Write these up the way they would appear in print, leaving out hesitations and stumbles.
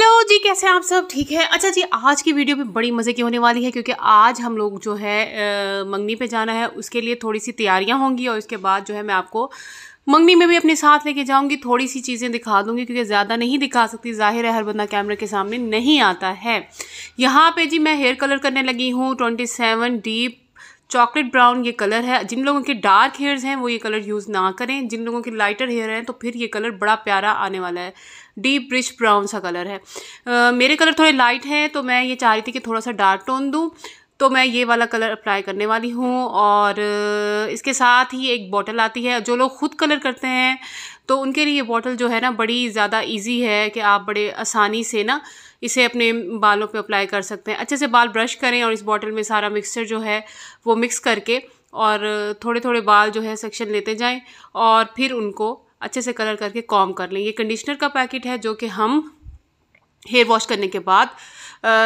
Hello जी, कैसे हैं आप सब? ठीक है। अच्छा जी, आज की वीडियो भी बड़ी मज़े की होने वाली है क्योंकि आज हम लोग जो है मंगनी पे जाना है, उसके लिए थोड़ी सी तैयारियां होंगी और उसके बाद जो है मैं आपको मंगनी में भी अपने साथ लेके जाऊंगी, थोड़ी सी चीज़ें दिखा दूंगी क्योंकि ज़्यादा नहीं दिखा सकती, जाहिर है हर बंदा कैमरे के सामने नहीं आता है। यहाँ पे जी मैं हेयर कलर करने लगी हूँ 27 डीप चॉकलेट ब्राउन ये कलर है। जिन लोगों के डार्क हेयर्स हैं वो ये कलर यूज़ ना करें, जिन लोगों के लाइटर हेयर हैं तो फिर ये कलर बड़ा प्यारा आने वाला है। डीप रिच ब्राउन सा कलर है। मेरे कलर थोड़े लाइट हैं तो मैं ये चाह रही थी कि थोड़ा सा डार्क टोन दूँ, तो मैं ये वाला कलर अप्लाई करने वाली हूँ। और इसके साथ ही एक बॉटल आती है, जो लोग ख़ुद कलर करते हैं तो उनके लिए ये बॉटल जो है ना बड़ी ज़्यादा इजी है कि आप बड़े आसानी से ना इसे अपने बालों पे अप्लाई कर सकते हैं। अच्छे से बाल ब्रश करें और इस बॉटल में सारा मिक्सचर जो है वो मिक्स करके और थोड़े थोड़े बाल जो है सेक्शन लेते जाएं और फिर उनको अच्छे से कलर करके कॉम्ब कर लें। ये कंडीशनर का पैकेट है जो कि हम हेयर वॉश करने के बाद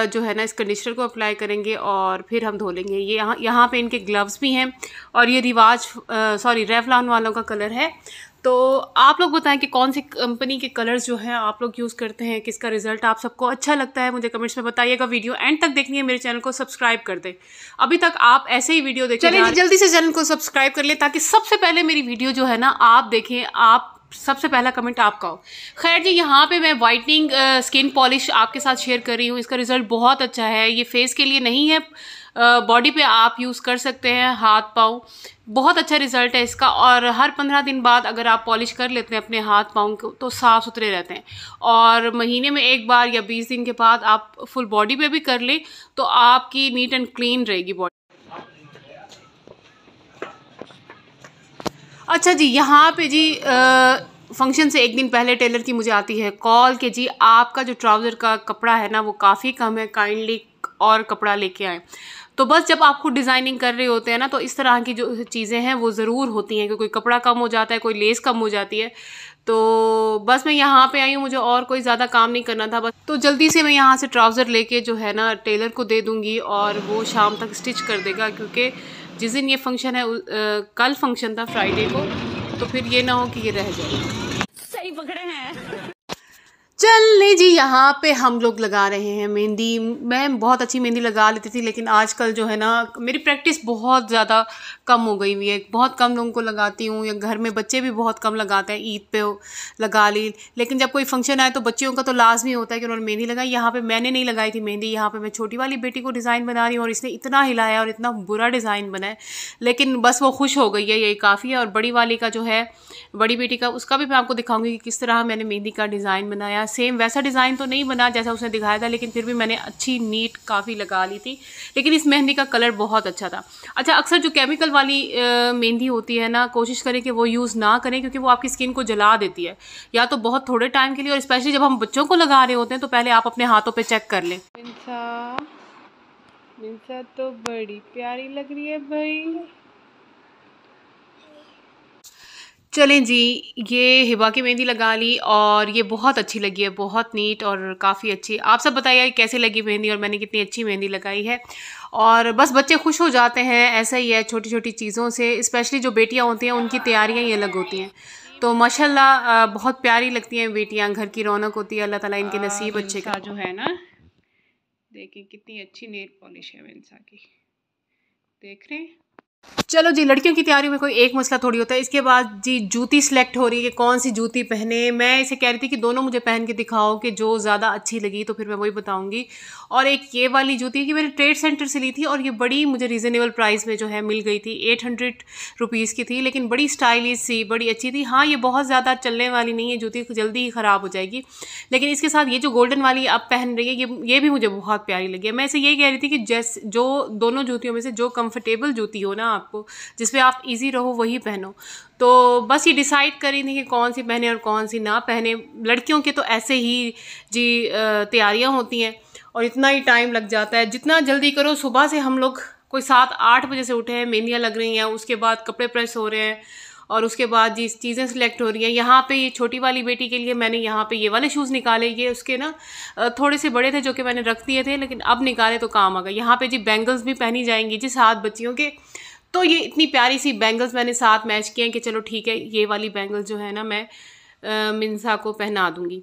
जो है ना इस कंडीशनर को अप्लाई करेंगे और फिर हम धो लेंगे। ये यहाँ पे इनके ग्लव्स भी हैं और ये रेवलॉन वालों का कलर है। तो आप लोग बताएं कि कौन सी कंपनी के कलर्स जो हैं आप लोग यूज़ करते हैं, किसका रिजल्ट आप सबको अच्छा लगता है, मुझे कमेंट्स में बताइएगा। वीडियो एंड तक देखनी है, मेरे चैनल को सब्सक्राइब कर दें। अभी तक आप ऐसे ही वीडियो देखें, चलिए जल्दी से चैनल को सब्सक्राइब कर लें ताकि सबसे पहले मेरी वीडियो जो है ना आप देखें, आप सबसे पहला कमेंट आपका हो। खैर जी, यहाँ पे मैं वाइटनिंग स्किन पॉलिश आपके साथ शेयर कर रही हूँ। इसका रिजल्ट बहुत अच्छा है। ये फेस के लिए नहीं है, बॉडी पे आप यूज़ कर सकते हैं, हाथ पाँव। बहुत अच्छा रिजल्ट है इसका। और हर 15 दिन बाद अगर आप पॉलिश कर लेते हैं अपने हाथ पाँव को तो साफ़ सुथरे रहते हैं। और महीने में एक बार या 20 दिन के बाद आप फुल बॉडी पे भी कर लें तो आपकी नीट एंड क्लीन रहेगी बॉडी। अच्छा जी, यहाँ पे जी फंक्शन से एक दिन पहले टेलर की मुझे आती है कॉल कि जी आपका जो ट्राउज़र का कपड़ा है ना वो काफ़ी कम है, काइंडली और कपड़ा लेके आएँ। तो बस जब आपको डिज़ाइनिंग कर रहे होते हैं ना तो इस तरह की जो चीज़ें हैं वो ज़रूर होती हैं कि कोई कपड़ा कम हो जाता है, कोई लेस कम हो जाती है। तो बस मैं यहाँ पे आई हूँ, मुझे और कोई ज़्यादा काम नहीं करना था बस। तो जल्दी से मैं यहाँ से ट्राउज़र लेके जो है ना टेलर को दे दूँगी और वो शाम तक स्टिच कर देगा, क्योंकि जिस दिन ये फंक्शन है कल फंक्शन था फ्राइडे को, तो फिर ये ना हो कि ये रह जाए। सही पकड़े हैं। चलिए जी, यहाँ पे हम लोग लगा रहे हैं मेहंदी। मैं बहुत अच्छी मेहंदी लगा लेती थी लेकिन आजकल जो है ना मेरी प्रैक्टिस बहुत ज़्यादा कम हो गई हुई है। बहुत कम लोगों को लगाती हूँ, या घर में बच्चे भी बहुत कम लगाते हैं। ईद पे लगा ली, लेकिन जब कोई फंक्शन आए तो बच्चियों का तो लाजमी होता है कि उन्होंने मेहंदी लगाई। यहाँ पे मैंने नहीं लगाई थी मेहंदी। यहाँ पे मैं छोटी वाली बेटी को डिज़ाइन बना रही हूँ और इसने इतना हिलाया और इतना बुरा डिज़ाइन बना है, लेकिन बस वो खुश हो गई है, यही काफ़ी है। और बड़ी वाली का जो है, बड़ी बेटी का, उसका भी मैं आपको दिखाऊंगी कि किस तरह मैंने मेहंदी का डिज़ाइन बनाया। सेम वैसा डिज़ाइन तो नहीं बना जैसा उसने दिखाया था, लेकिन फिर भी मैंने अच्छी नीट काफ़ी लगा ली थी। लेकिन इस मेहंदी का कलर बहुत अच्छा था। अच्छा, अक्सर जो केमिकल वाली मेहंदी होती है ना, कोशिश करें कि वो यूज़ ना करें क्योंकि वो आपकी स्किन को जला देती है, या तो बहुत थोड़े टाइम के लिए, और स्पेशली जब हम बच्चों को लगा रहे होते हैं तो पहले आप अपने हाथों पे चेक कर लें। मिंसा तो बड़ी प्यारी लग रही है भाई। चलें जी, ये हिबा की मेहंदी लगा ली और ये बहुत अच्छी लगी है, बहुत नीट और काफ़ी अच्छी। आप सब बताइए कैसे लगी मेहंदी और मैंने कितनी अच्छी मेहंदी लगाई है। और बस बच्चे खुश हो जाते हैं, ऐसा ही है छोटी छोटी चीज़ों से। स्पेशली जो बेटियां होती हैं उनकी तैयारियां ही अलग होती हैं। तो माशाल्लाह बहुत प्यारी लगती हैं बेटियां, घर की रौनक होती है। अल्लाह ताला इनके नसीब अच्छे का जो है ना। देखिए कितनी अच्छी नेल पॉलिश है मिंसा की, देख रहे हैं। चलो जी, लड़कियों की तैयारी में कोई एक मसला थोड़ी होता है। इसके बाद जी जूती सिलेक्ट हो रही है कि कौन सी जूती पहने। मैं इसे कह रही थी कि दोनों मुझे पहन के दिखाओ कि जो ज़्यादा अच्छी लगी तो फिर मैं वही बताऊंगी। और एक ये वाली जूती की मैंने ट्रेड सेंटर से ली थी और ये बड़ी मुझे रीज़नेबल प्राइस में जो है मिल गई थी। 800 रुपीज़ की थी, लेकिन बड़ी स्टाइलिश सी, बड़ी अच्छी थी। हाँ, ये बहुत ज़्यादा चलने वाली नहीं है जूती, जल्दी ही ख़राब हो जाएगी। लेकिन इसके साथ ये जो गोल्डन वाली आप पहन रही है ये भी मुझे बहुत प्यारी लगी है। मैं इसे यही कह रही थी कि जैसे जो दोनों जूतियों में से जो कम्फर्टेबल जूती हो ना आपको, जिसमें आप इजी रहो, वही पहनो। तो बस ये डिसाइड करी थी कि कौन सी पहने और कौन सी ना पहने। लड़कियों के तो ऐसे ही जी तैयारियां होती हैं और इतना ही टाइम लग जाता है। जितना जल्दी करो, सुबह से हम लोग कोई 7-8 बजे से उठे हैं, मेहंदियाँ लग रही हैं, उसके बाद कपड़े प्रेस हो रहे हैं और उसके बाद जी चीज़ें सिलेक्ट हो रही हैं। यहाँ पे ये छोटी वाली बेटी के लिए मैंने यहाँ पे ये वाले शूज़ निकाले। ये उसके ना थोड़े से बड़े थे जो कि मैंने रख दिए थे, लेकिन अब निकाले तो काम आ गए। यहाँ पे जी बैंगल्स भी पहनी जाएंगी जी 7 बच्चियों के। तो ये इतनी प्यारी सी बैंगल्स मैंने साथ मैच किए हैं कि चलो ठीक है, ये वाली बैंगल्स जो है ना मैं मिंसा को पहना दूँगी।